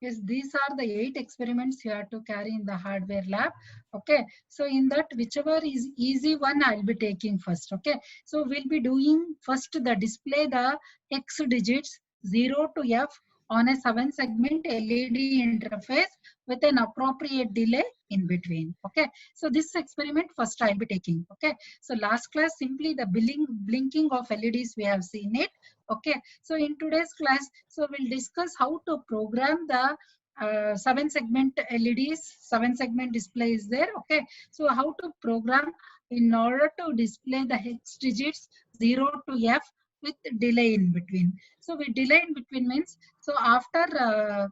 Yes, these are the 8 experiments you have to carry in the hardware lab. Okay, so in that, whichever is easy one, I'll be taking first. Okay, so we'll be doing first the display the X digits 0 to F on a 7 segment LED interface with an appropriate delay in between. Okay, so this experiment first I'll be taking. Okay, so last class simply the blinking of LEDs we have seen it. Okay, so in today's class, so we'll discuss how to program the 7 segment LEDs, 7 segment display is there. Okay, so how to program in order to display the hex digits 0 to F with delay in between. So with delay in between means, so after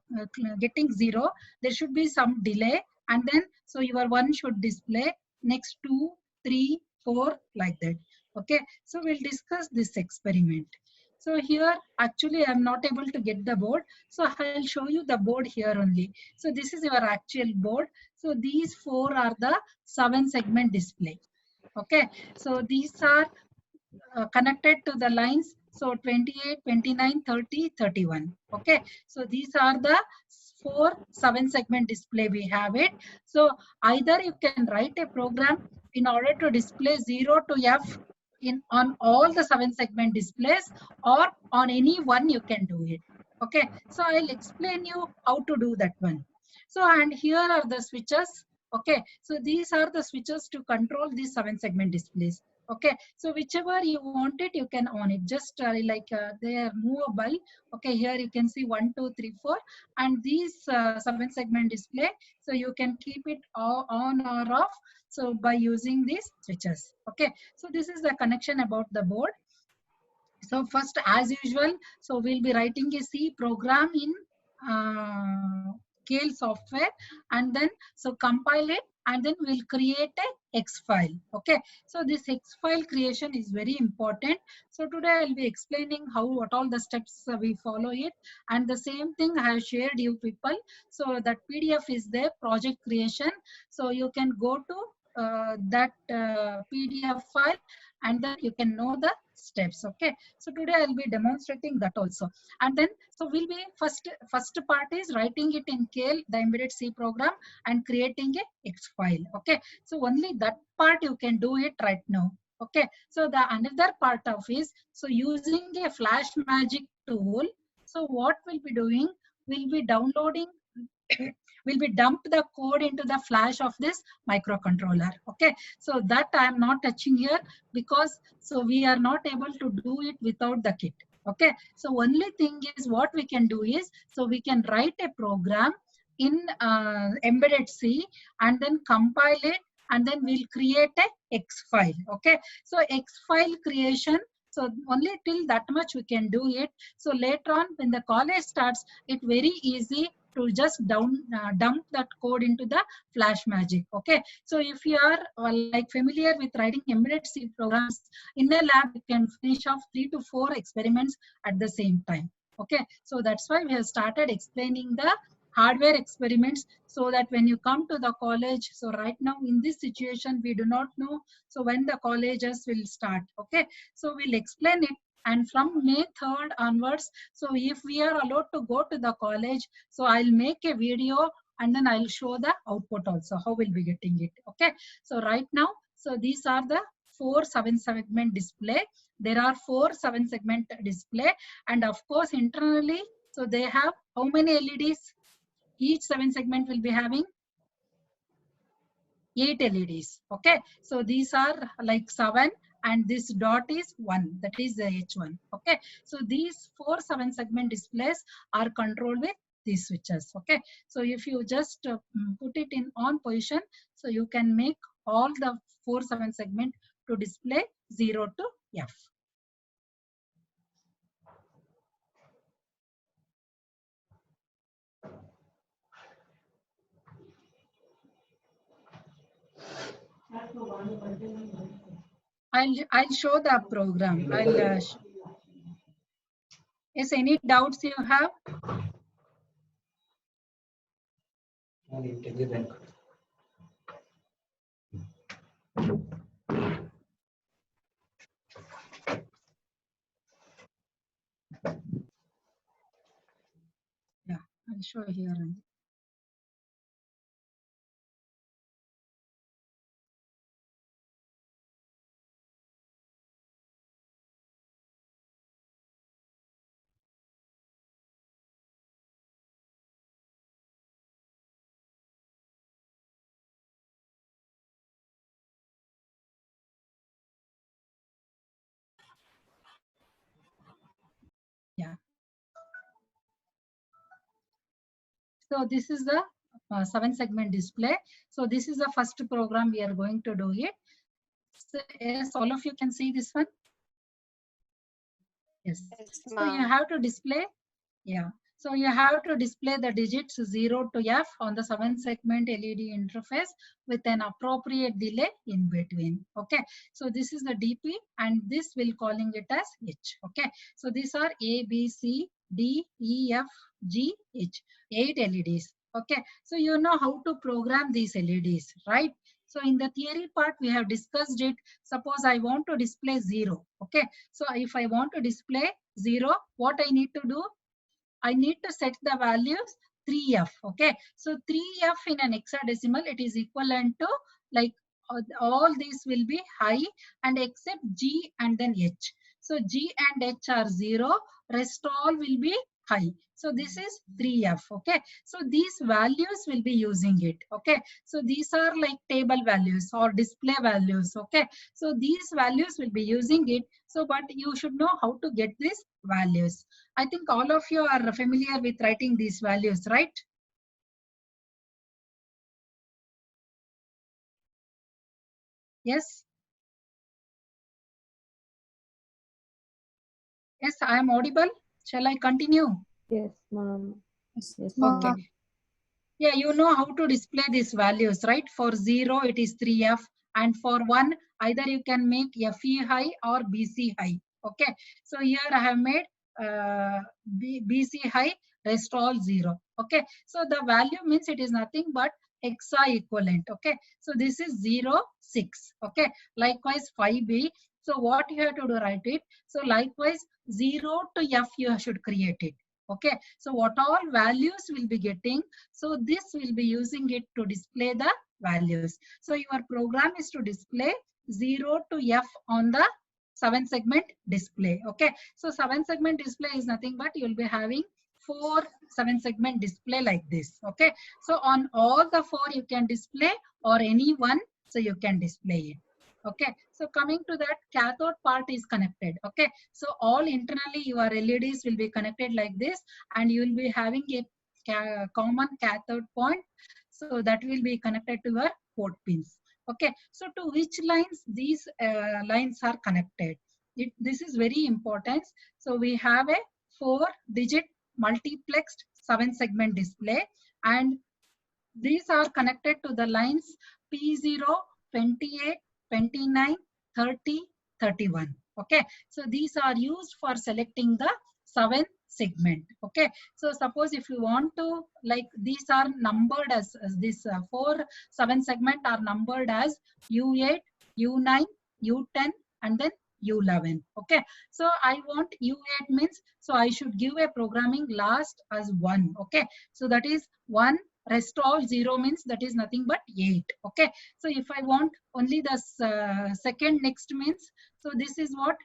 getting 0, there should be some delay, and then so your 1 should display, next 2, 3, 4 like that. Okay, so we'll discuss this experiment. So here actually I'm not able to get the board. So I'll show you the board here only. So this is your actual board. So these 4 are the 7 segment display. Okay, so these are connected to the lines. So 28, 29, 30, 31. Okay, so these are the 4 7 segment display we have it. So either you can write a program in order to display 0 to F in on all the 7 segment displays, or on any one you can do it. Okay, so I'll explain you how to do that one. So, and here are the switches. Okay, so these are the switches to control these 7 segment displays. Okay, so whichever you want it, you can on it. Just they are movable. Okay, here you can see 1, 2, 3, 4, and these 7 segment display. So you can keep it on or off. So by using these switches. Okay, so this is the connection about the board. So first, as usual, so we'll be writing a C program in Kale software, and then so compile it, and then we'll create a X file. Okay, so this X file creation is very important. So today I'll be explaining what all the steps we follow it, and the same thing I have shared you people. So that PDF is there, project creation. So you can go to that PDF file, and then you can know the steps. Okay, so today I'll be demonstrating that also. And then so we'll be first part is writing it in Kale, the embedded C program, and creating a X file. Okay, so only that part you can do it right now. Okay, so the another part of is so using a Flash Magic tool. So what we'll be doing, we'll be downloading will be dump the code into the flash of this microcontroller. Okay, so that I am not touching here, because so we are not able to do it without the kit. Okay, so only thing is what we can do is, so we can write a program in embedded C, and then compile it, and then we'll create a X file. Okay, so X file creation, so only till that much we can do it. So later on when the college starts, it very easy to just dump that code into the Flash Magic. Okay, so if you are like familiar with writing embedded C programs in a lab, you can finish off 3 to 4 experiments at the same time. Okay, so that's why we have started explaining the hardware experiments, so that when you come to the college, so right now in this situation we do not know so when the colleges will start. Okay, so we'll explain it, and from May 3rd onwards, so if we are allowed to go to the college, so I'll make a video, and then I'll show the output also, how we'll be getting it. Okay, so right now, so these are the 4 7 segment display. There are 4 7 segment display, and of course internally, so they have how many LEDs? Each 7 segment will be having 8 LEDs. Okay, so these are like 7, and this dot is 1, that is the H1. Okay, so these 4 7 segment displays are controlled with these switches. Okay, so if you just put it in on position, so you can make all the 4 7 segment to display 0 to F. I'll show the program. Is any doubts you have? Yeah, I'll show here. Yeah. So this is the 7-segment display. So this is the first program we are going to do it. So, yes, all of you can see this one. Yes. Yes, So you ma'am. have to display. Yeah. So you have to display the digits 0 to F on the 7-segment LED interface with an appropriate delay in between. Okay. So this is the DP and this will calling it as H. Okay. So these are A, B, C, D, E, F, G, H. 8 LEDs. Okay. So you know how to program these LEDs, right? So in the theory part, we have discussed it. Suppose I want to display 0. Okay. So if I want to display 0, what I need to do? I need to set the values 3F. Okay. So 3F in an hexadecimal, it is equivalent to like all these will be high and except G and then H. So G and H are 0. Rest all will be high. So this is 3F. Okay. So these values will be using it. Okay. So these are like table values or display values. Okay. So these values will be using it. So, but you should know how to get these values. I think all of you are familiar with writing these values, right? Yes. Yes, I am audible. Shall I continue? Yes, ma'am. Yes, Yes, ma'am. ma'am. Yeah, you know how to display these values, right? For 0, it is 3F. And for 1, either you can make FE high or BC high. Okay. So here I have made BC high, rest all 0. Okay. So the value means it is nothing but hexa equivalent. Okay. So this is 0, 6. Okay. Likewise 5B. So what you have to do, write it. So likewise 0 to F you should create it. Okay. So what all values will be getting, so this will be using it to display the values. So your program is to display 0 to F on the 7-segment display. Okay. So 7-segment display is nothing but you'll be having 4 7-segment display like this. Okay. So on all the 4 you can display or any one, so you can display it. Okay. So coming to that, cathode part is connected. Okay. So all internally your LEDs will be connected like this and you will be having a common cathode point, so that will be connected to your port pins. Okay, so to which lines these lines are connected, this is very important. So we have a 4-digit multiplexed 7-segment display and these are connected to the lines P0, 28, 29, 30, 31. Okay, so these are used for selecting the 7-segment. Okay, so suppose if you want to, like, these are numbered as this 4 7-segment are numbered as U8, U9, U10 and then U11. Okay, so I want U8 means, so I should give a programming last as 1. Okay, so that is 1, rest all 0 means that is nothing but 8. Okay, so if I want only the second next means, so this is what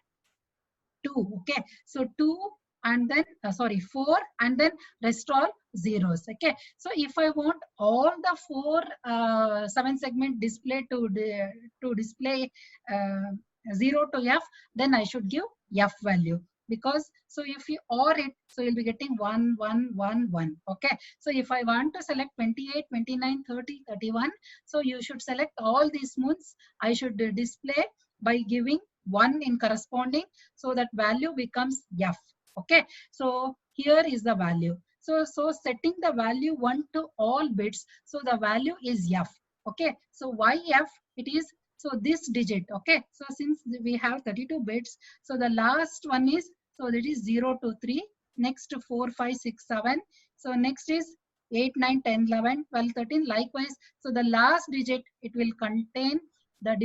2. Okay, so 2 and then sorry 4 and then rest all zeros. Okay, so if I want all the 4 7-segment display to display 0 to F, then I should give F value, because so if you OR it, so you'll be getting 1 1 1 1. Okay, so if I want to select 28 29 30 31, so you should select all these moons. I should display by giving 1 in corresponding, so that value becomes F. Okay, so here is the value. So setting the value 1 to all bits, so the value is F. Okay, so why F? It is, so this digit. Okay, so since we have 32 bits, so the last one is, so that is 0 to 3, next 4 5 6 7, so next is 8 9 10 11 12 13, likewise. So the last digit, it will contain the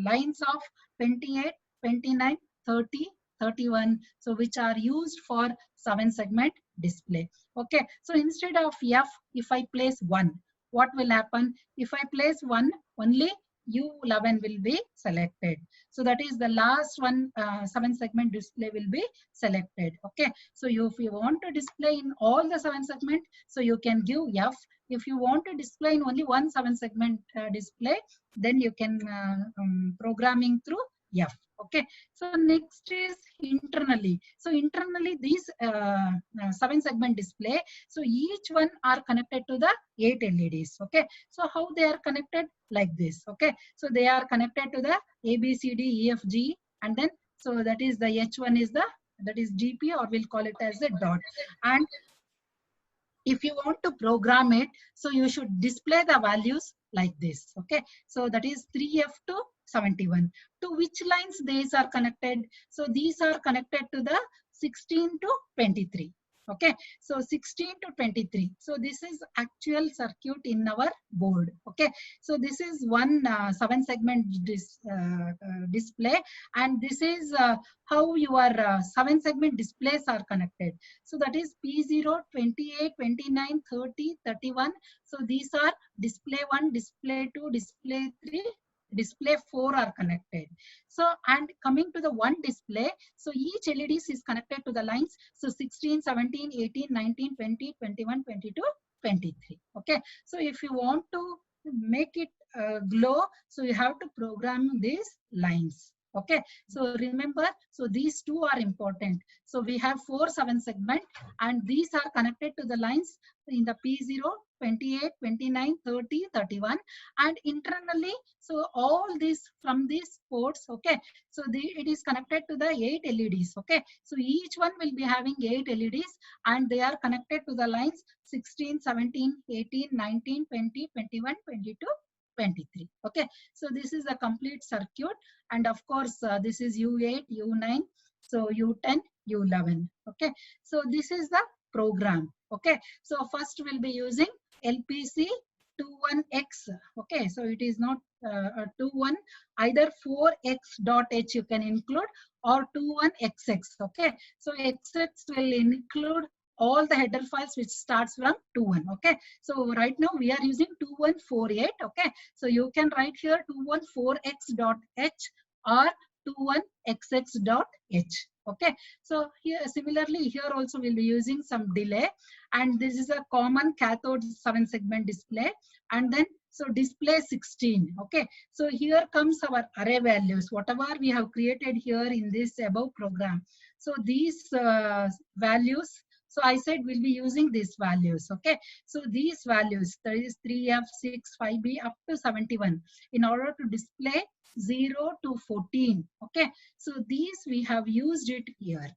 lines of 28 29 30 31, so which are used for 7-segment display. Okay, so instead of F, if I place 1, what will happen? If I place 1, only U11 will be selected. So that is the last one, 7 segment display will be selected. Okay, so if you want to display in all the 7 segment, so you can give F. If you want to display in only one 7 segment display, then you can programming through F. Okay, so next is internally. So internally these 7 segment display, so each one are connected to the 8 LEDs. Okay, so how they are connected? Like this. Okay, so they are connected to the A, B, C, D, E, F, G, and then so that is the H1 is the, that is GP, or we'll call it as a dot. And if you want to program it, so you should display the values like this. Okay, so that is 3F to 71. To which lines these are connected? So these are connected to the 16 to 23. Okay, so 16 to 23. So this is actual circuit in our board. Okay, so this is one 7 segment display, and this is how your 7 segment displays are connected. So that is P0, 28, 29, 30, 31. So these are display 1, display 2, display 3, display 4 are connected. So, and coming to the one display, so each LEDs is connected to the lines. So 16, 17, 18, 19, 20, 21, 22, 23. Okay. So if you want to make it glow, so you have to program these lines. Okay, so remember, so these two are important. So we have 4 7 segment, and these are connected to the lines in the P0, 28, 29, 30, 31, and internally, so all these from these ports. Okay, so it is connected to the 8 LEDs. Okay, so each one will be having 8 LEDs, and they are connected to the lines 16, 17, 18, 19, 20, 21, 22, 23. Okay, so this is a complete circuit, and of course this is U8, U9, so U10, U11. Okay, so this is the program. Okay, so first we'll be using LPC 21X. Okay, so it is not 21, either 4X dot H you can include, or 21XX. Okay, so XX will include all the header files which starts from 21. Okay, so right now we are using 2148. Okay, so you can write here 214x.h or 21xx.h. Okay, so here similarly here also we'll be using some delay, and this is a common cathode 7 segment display, and then so display 16. Okay, so here comes our array values, whatever we have created here in this above program. So these values, so I said we'll be using these values. Okay, so these values, that is 3F, 6, 5B up to 71, in order to display 0 to 14. Okay, so these we have used it here.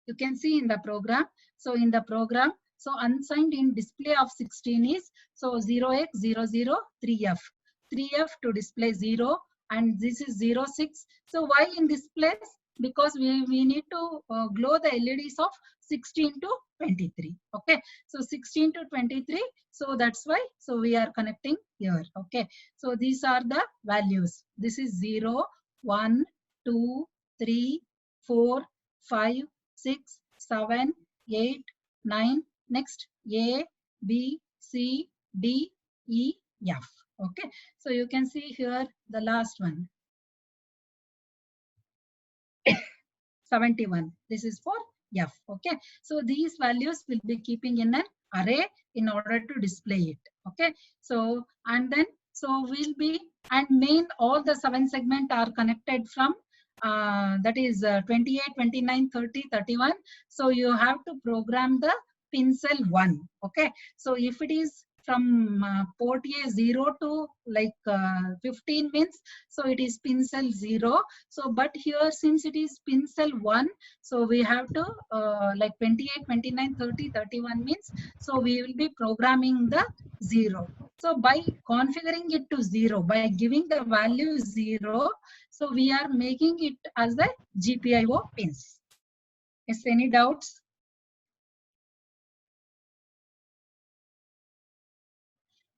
You can see in the program. So in the program, so unsigned in display of 16 is, so 0x, 00, 3F. 3F to display 0, and this is 06. So why in this place? Because we need to glow the LEDs of 16 to 23. Okay, so 16 to 23. So that's why, so we are connecting here. Okay, so these are the values. This is 0, 1, 2, 3, 4, 5, 6, 7, 8, 9. Next, A, B, C, D, E, F. Okay, so you can see here the last one. 71. This is for F. Okay, so these values will be keeping in an array in order to display it. Okay, so and then so we'll be, and main all the 7 segment are connected from that is 28, 29, 30, 31. So you have to program the pin cell 1. Okay, so if it is from port A 0 to like 15 means, so it is pin cell 0. So but here since it is pin cell 1, so we have to like 28, 29, 30, 31 means, so we will be programming the 0. So by configuring it to 0, by giving the value 0, so we are making it as the GPIO pins. Is any doubts?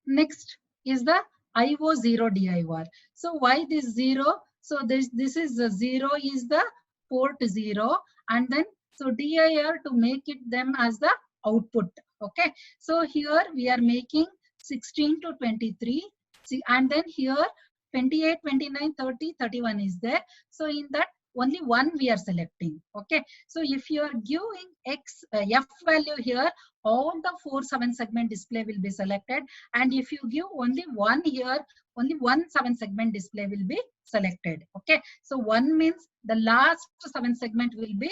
Next is the IO0 DIR. So why this 0? So this is the 0 is the port 0, and then So dir to make it them as the output. Okay, so here we are making 16 to 23. See, and then here 28, 29, 30, 31 is there. So in that only one we are selecting. Okay, so if you are giving f value here, all the 4 7 segment display will be selected, and if you give only one here, only one 7 segment display will be selected. Okay, so one means the last 7 segment will be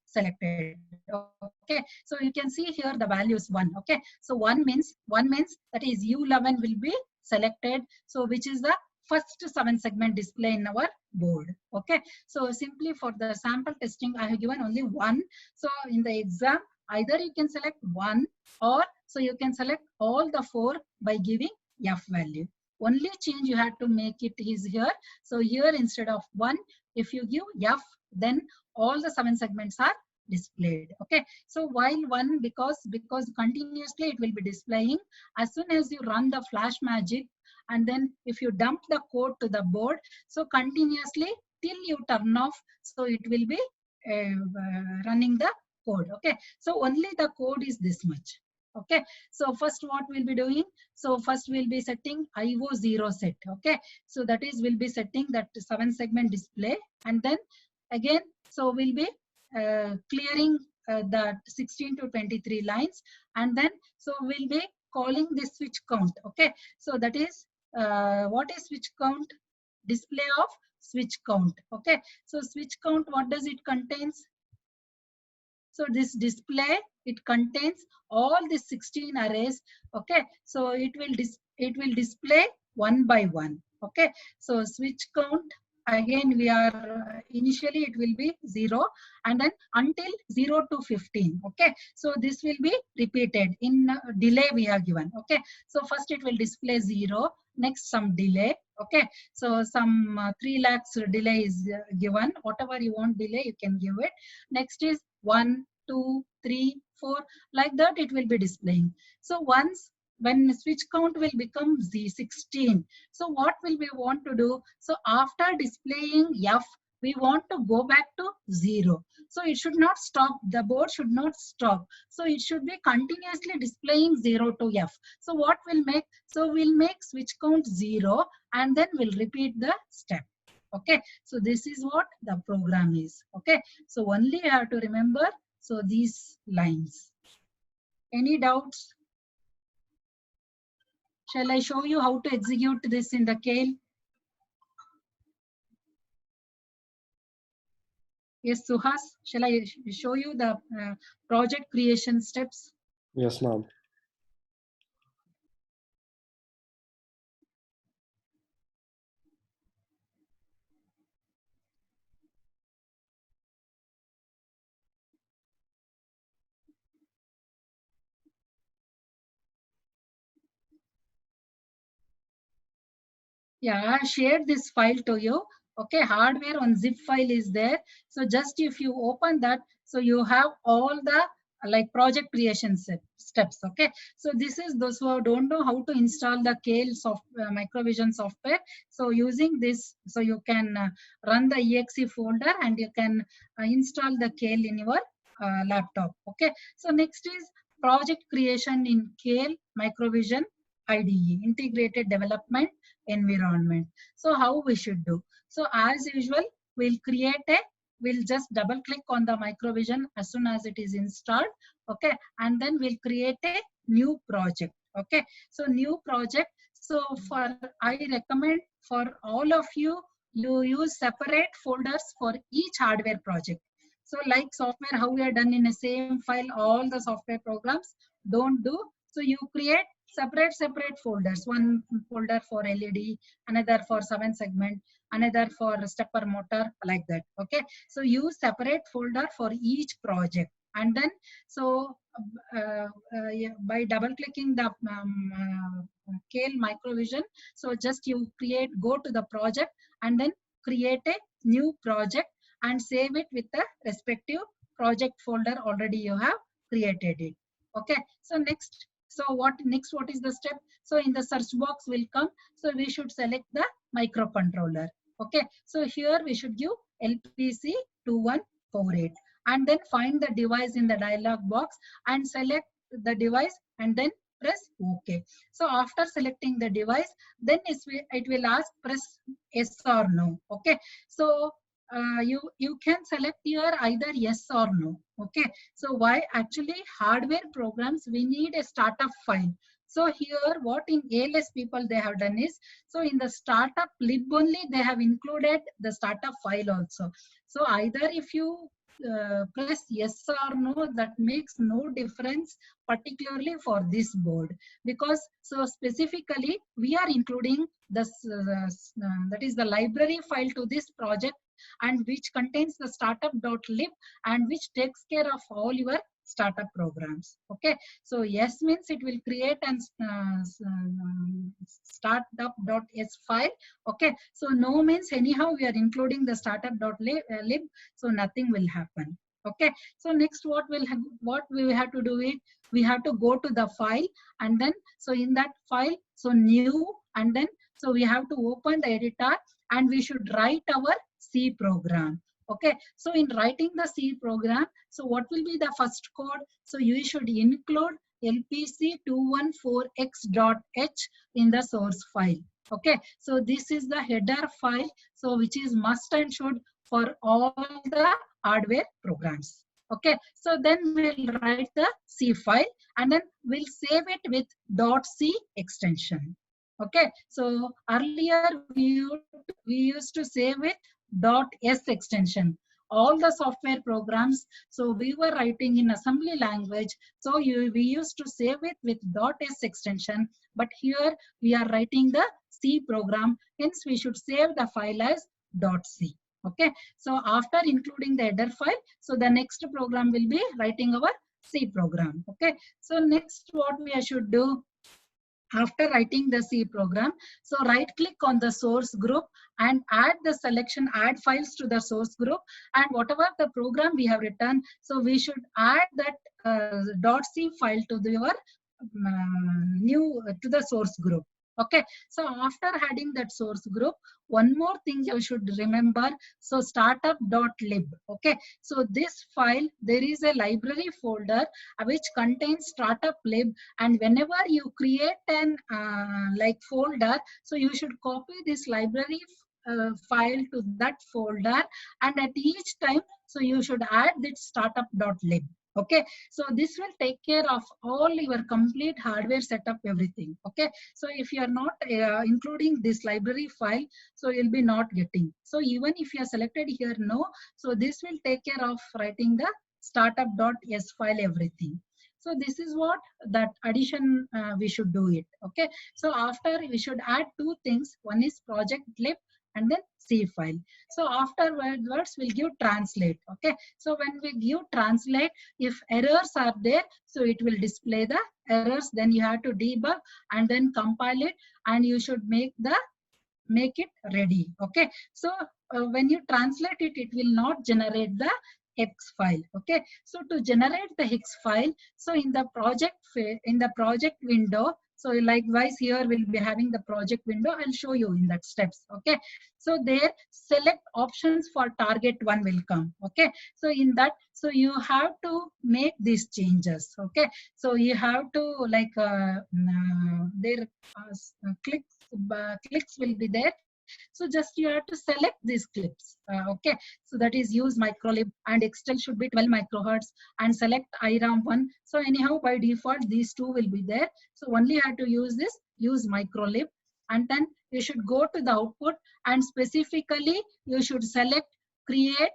selected. Okay, so you can see here the value is 1. Okay, so one means that is U11 will be selected, so which is the first 7 segment display in our board. Okay, so simply for the sample testing I have given only 1. So in the exam either you can select 1, or so you can select all the 4 by giving f value. Only change you have to make it is here. So here instead of 1, if you give f, then all the 7 segments are displayed. Okay, so while 1, because continuously it will be displaying. As soon as you run the flash magic, and then if you dump the code to the board, so continuously till you turn off, so it will be running the code. Okay, so only the code is this much. Okay, so first what we'll be doing, so first we'll be setting IO0 set. Okay, so that is we'll be setting that 7 segment display, and then again so we'll be clearing the 16 to 23 lines, and then so we'll be calling this switch count. Okay, so that is what is switch count? Display of switch count. Okay, so switch count, what does it contains? So this display, it contains all the 16 arrays. Okay, so it will display one by one. Okay, so switch count, again we are initially it will be 0, and then until 0 to 15. Okay, so this will be repeated in delay we have given. Okay, so first it will display 0, next some delay. Okay, so some 3 lakhs delay is given. Whatever you want delay you can give it. Next is 1, 2, 3, 4, like that it will be displaying. So once when switch count will become 16, so what will we want to do? So after displaying f, we want to go back to 0. So it should not stop, the board should not stop. So it should be continuously displaying 0 to f. So what will make? So we'll make switch count 0, and then we'll repeat the step. Okay, so this is what the program is. Okay, so only you have to remember so these lines. Any doubts? Shall I show you how to execute this in the Kale? Yes, Suhas, shall I show you the project creation steps? Yes, ma'am. Yeah, I shared this file to you. Okay, hardware on zip file is there. So just if you open that, so you have all the like project creation steps. Okay, so this is those who don't know how to install the Kale Microvision software. So using this, so you can run the exe folder, and you can install the Kale in your laptop. Okay, so next is project creation in Kale Microvision IDE, Integrated Development Environment. So how we should do? So as usual, we'll just double click on the Microvision as soon as it is installed. Okay, and then we'll create a new project. Okay, so new project. So I recommend for all of you, you use separate folders for each hardware project. So like software, how we are done in a same file, all the software programs don't do. So you create separate folders. One folder for LED, another for 7 segment, another for stepper motor, like that. Okay, so use separate folder for each project, and then so by double clicking the Kale Microvision, so just you go to the project, and then create a new project and save it with the respective project folder already you have created it. Okay, so next, what is the step? So in the search box will come, so we should select the microcontroller. Okay, so here we should give LPC2148. and then find the device in the dialog box and select the device and then press OK. So after selecting the device, then it will ask press yes or no. Okay. So you can select here either yes or no. Okay. So why actually hardware programs we need a startup file. So here what in ALS people they have done is, so in the startup lib only they have included the startup file also. So either if you press yes or no, that makes no difference particularly for this board, because so specifically we are including this that is the library file to this project, and which contains the startup.lib and which takes care of all your startup programs. Okay, so yes means it will create an startup.s file. Okay, so no means anyhow we are including the startup.lib, so nothing will happen. Okay, so next what we have to do is we have to go to the file, and then so in that file, so new, and then so we have to open the editor and we should write our C program. Okay, so in writing the C program, so what will be the first code? So you should include lpc214x.h in the source file. Okay, so this is the header file, so which is must and should for all the hardware programs. Okay, so then we'll write the C file and then we'll save it with .c extension. Okay, so earlier we used to save it .s extension. All the software programs, so we were writing in assembly language, so we used to save it with .s extension, but here we are writing the C program, hence we should save the file as .c. Okay, so after including the header file, so the next program will be writing our C program. Okay, so next what we should do after writing the C program, so right click on the source group and add the selection, add files to the source group, and whatever the program we have written, so we should add that .c file to your to the source group. Okay, so after adding that source group, one more thing you should remember, so startup.lib. Okay, so this file, there is a library folder which contains startup lib, and whenever you create an like folder, so you should copy this library file to that folder, and at each time, so you should add this startup.lib. Okay, so this will take care of all your complete hardware setup, everything. Okay, so if you are not including this library file, so you'll be not getting. So even if you are selected here no, so this will take care of writing the startup.s file, everything. So this is what that addition we should do it. Okay, so after we should add two things. One is project lib and then C file. So afterwards we'll give translate. Okay, so when we give translate, if errors are there, so it will display the errors. Then you have to debug and then compile it, and you should make it ready. Okay, so when you translate it, it will not generate the hex file. Okay, so to generate the hex file, so in the project window, so likewise here we'll be having the project window. I'll show you in that steps. Okay, so there select options for target one will come. Okay, so in that, so you have to make these changes. Okay, so you have to like there clicks will be there. So just you have to select these clips. Okay, so that is use microlib, and Excel should be 12 microhertz, and select IRAM1. So anyhow by default these two will be there. So only have to use this, use microlib, and then you should go to the output, and specifically you should select create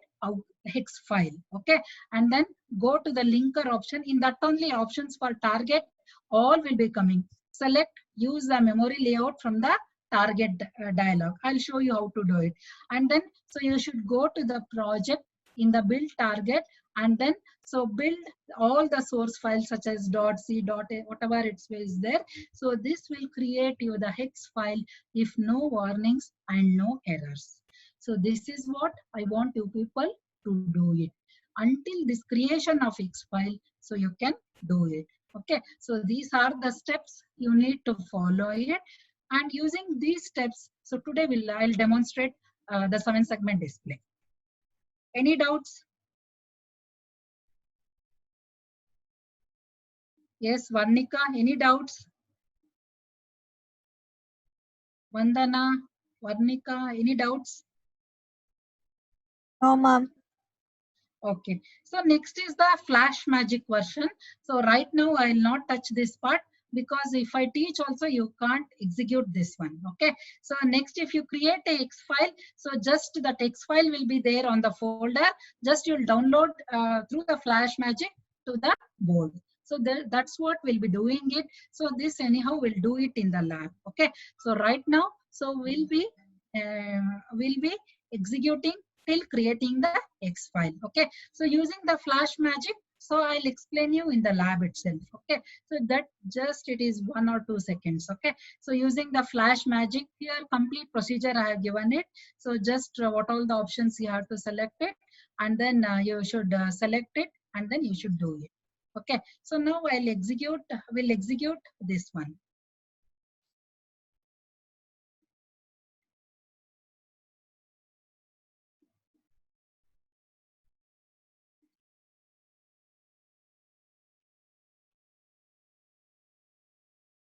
hex file. Okay, and then go to the linker option. In that only options for target all will be coming. Select use the memory layout from the target dialog. I'll show you how to do it. And then so you should go to the project in the build target, and then so build all the source files such as .c, .a, whatever it is there. So this will create you the hex file if no warnings and no errors. So this is what I want you people to do it. Until this creation of hex file, so you can do it. Okay, so these are the steps you need to follow it. And using these steps, so today I'll demonstrate the 7-segment display. Any doubts? Yes, Varnika, any doubts? Vandana, Varnika, any doubts? No, ma'am. Okay, so next is the Flash Magic version. So right now I will not touch this part because if I teach also you can't execute this one. Okay, so next if you create a X file, so just that X file will be there on the folder. Just you'll download through the Flash Magic to the board. So that's what we'll be doing it. So this anyhow we'll do it in the lab. Okay, so right now so we'll be executing till creating the X file. Okay, so using the Flash Magic, so I'll explain you in the lab itself. Okay, so that just it is 1 or 2 seconds. Okay, so using the Flash Magic here, complete procedure I have given it. So just what all the options you have to select it, and then you should select it, and then you should do it. Okay, so now we'll execute this one.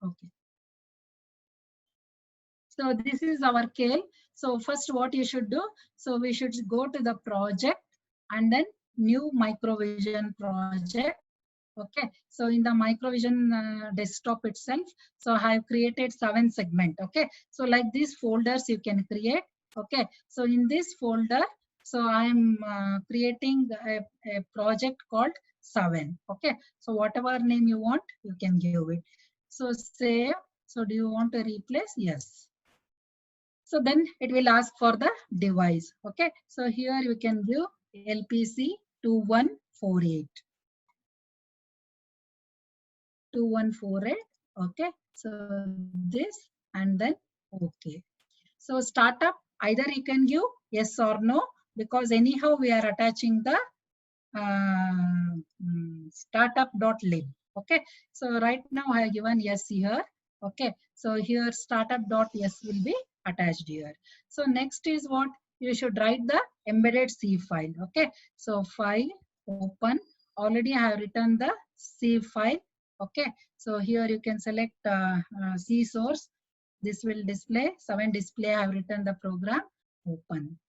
Okay. So this is our Kale. So first what you should do, so we should go to the project and then new microvision project. Okay, so in the microvision desktop itself, so I have created 7 segment. Okay, so like these folders you can create. Okay, so in this folder, so I am creating a project called 7. Okay, so whatever name you want, you can give it. So save. So do you want to replace? Yes. So then it will ask for the device. Okay. So here you can give LPC 2148. 2148. Okay. So this and then okay. So startup either you can give yes or no because anyhow we are attaching the startup.lib. Okay. So right now I have given yes here. Okay. So here startup.yes will be attached here. So next is what you should write the embedded C file. Okay. So file open. Already I have written the C file. Okay. So here you can select C source. This will display 7 display. I have written the program open.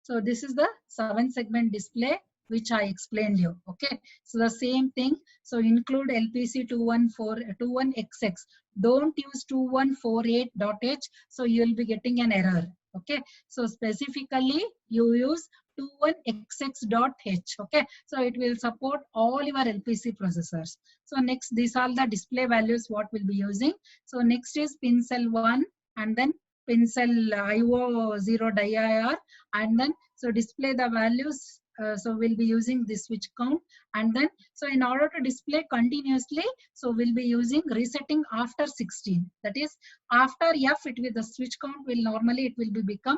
So this is the 7 segment display which I explained you. Okay. So the same thing. So include LPC 21XX. Don't use 2148.h. So you will be getting an error. Okay. So specifically you use 21xx.h. Okay. So it will support all your LPC processors. So next, these are the display values what we'll be using. So next is pin cell 1 and then pin cell IO0 DIR and then so display the values. So we'll be using this switch count and then so in order to display continuously so we'll be using resetting after 16, that is after F it will the switch count will normally it will be become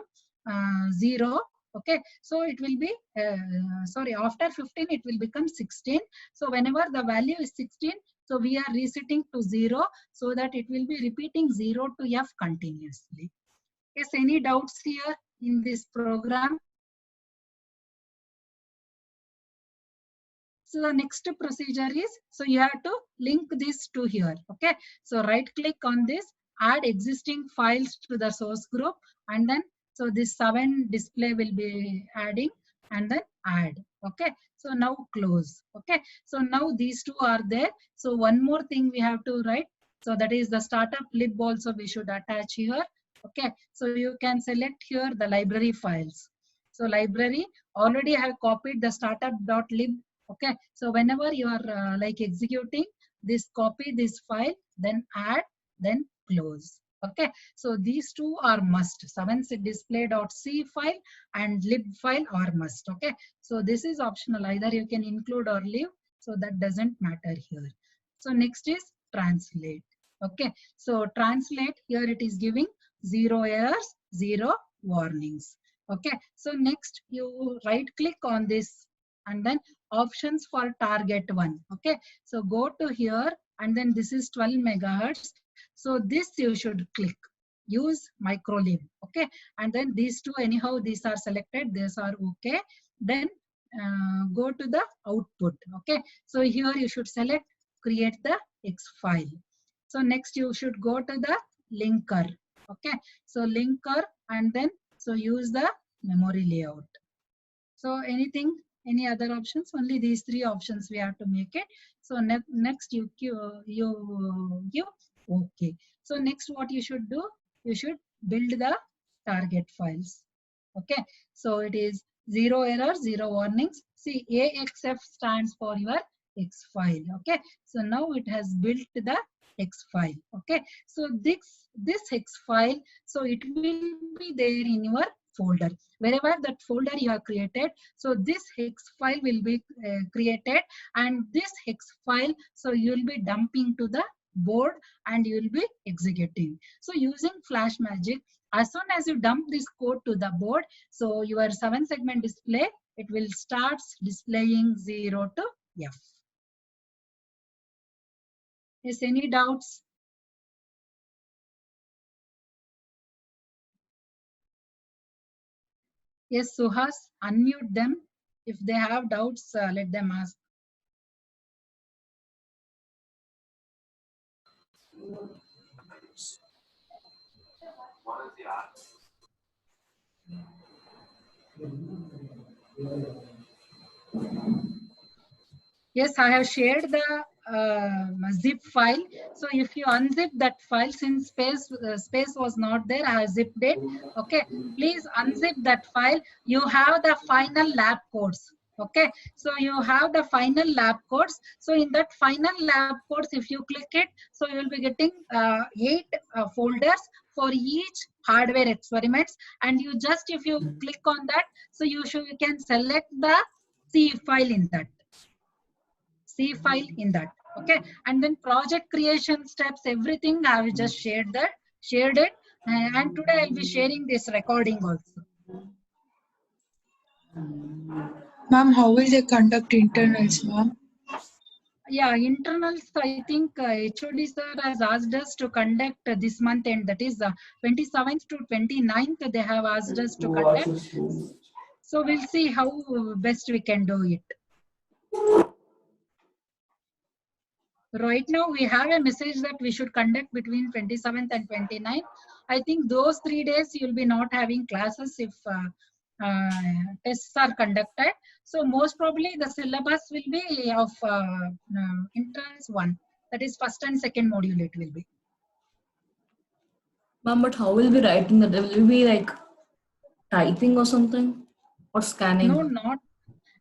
0. Okay, so it will be sorry, after 15 it will become 16. So whenever the value is 16, so we are resetting to 0 so that it will be repeating 0 to F continuously. Yes, any doubts here in this program? So the next procedure is, so you have to link this to here. Okay. So right click on this, add existing files to the source group. And then, so this 7 display will be adding and then add. Okay. So now close. Okay. So now these two are there. So one more thing we have to write. So that is the startup lib also we should attach here. Okay. So you can select here the library files. So library already I have copied the startup.lib. Okay, so whenever you are like executing this, copy this file, then add, then close. Okay, so these two are must. 7 display.c file and lib file are must. Okay, so this is optional. Either you can include or leave. So that doesn't matter here. So next is translate. Okay, so translate here it is giving 0 errors, 0 warnings. Okay, so next you right click on this and then options for target one. Okay, so go to here and then this is 12 megahertz. So this you should click use microlib. Okay, and then these two anyhow these are selected, these are okay. Then go to the output. Okay, so here you should select create the X file. So next you should go to the linker. Okay, so linker, and then so use the memory layout. So anything, any other options? Only these three options we have to make it. So next you give okay. So next what you should do, you should build the target files. Okay, so it is 0 error, 0 warnings. See, AXF stands for your X file. Okay, so now it has built the X file. Okay, so this X file, so it will be there in your folder, wherever that folder you have created. So this hex file will be created, and this hex file, so you will be dumping to the board and you will be executing. So using Flash Magic, as soon as you dump this code to the board, so your 7-segment display, it will start displaying 0 to F. Is any doubts? Yes, Suhas, unmute them. If they have doubts, let them ask. Yes, I have shared the zip file. So if you unzip that file, since space was not there, I have zipped it. Okay, please unzip that file. You have the final lab codes. Okay, so you have the final lab codes. So in that final lab codes, if you click it, so you will be getting 8 folders for each hardware experiments. And you just, if you click on that, so you can select the C file in that. C file in that. Okay, and then project creation steps, everything I have just shared it, and today I'll be sharing this recording also. Ma'am, how will they conduct internals, ma'am? Yeah, internals, I think HOD sir has asked us to conduct this month, and that is 27th to 29th, they have asked us to conduct. So we'll see how best we can do it. Right now, we have a message that we should conduct between 27th and 29th. I think those 3 days you'll be not having classes if tests are conducted. So most probably the syllabus will be of entrance 1. That is first and second module it will be. Ma'am, but how will we writing that? Will we be like typing or something? Or scanning? No, not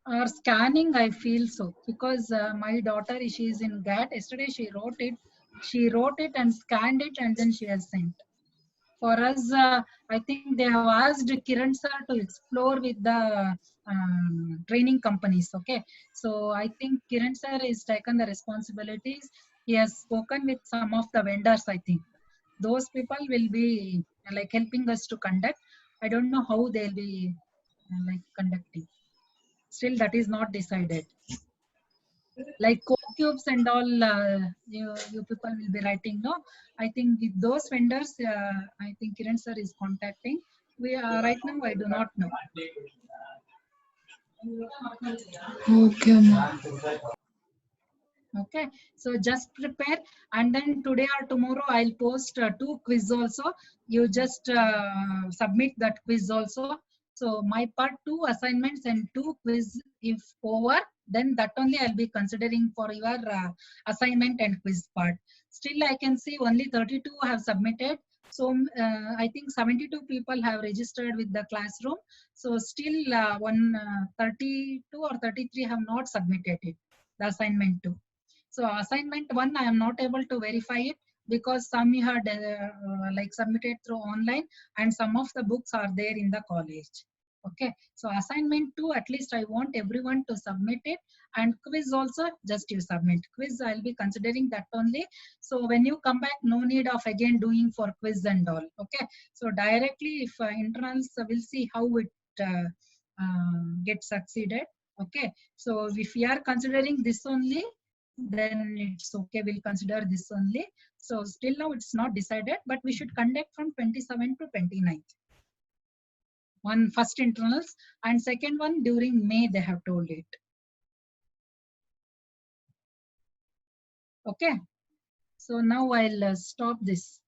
or scanning, I feel so. Because my daughter, she is in GAT. Yesterday she wrote it. She wrote it and scanned it, and then she has sent. For us, I think they have asked Kiran sir to explore with the training companies. Okay, so I think Kiran sir has taken the responsibilities. He has spoken with some of the vendors. I think those people will be like helping us to conduct. I don't know how they'll be like conducting. Still, that is not decided. Like cubes and all, you people will be writing. No, I think with those vendors, I think Kiran sir is contacting. We right now, I do not know. Okay, ma'am. Okay, so just prepare, and then today or tomorrow I'll post 2 quiz also. You just submit that quiz also. So my part 2 assignments and 2 quiz if over, then that only I'll be considering for your assignment and quiz part. Still I can see only 32 have submitted. So I think 72 people have registered with the classroom. So still 32 or 33 have not submitted it, the assignment 2. So assignment 1, I am not able to verify it because some you had like submitted through online, and some of the books are there in the college. Okay, so assignment 2, at least I want everyone to submit it, and quiz also just you submit. Quiz I'll be considering that only. So when you come back, no need of again doing for quiz and all. Okay, so directly if internals, we'll see how it gets succeeded. Okay, so if we are considering this only, then it's okay, we'll consider this only. So still now it's not decided, but we should conduct from 27 to 29th. One first internals, and second one during May, they have told it. Okay. So now I'll stop this.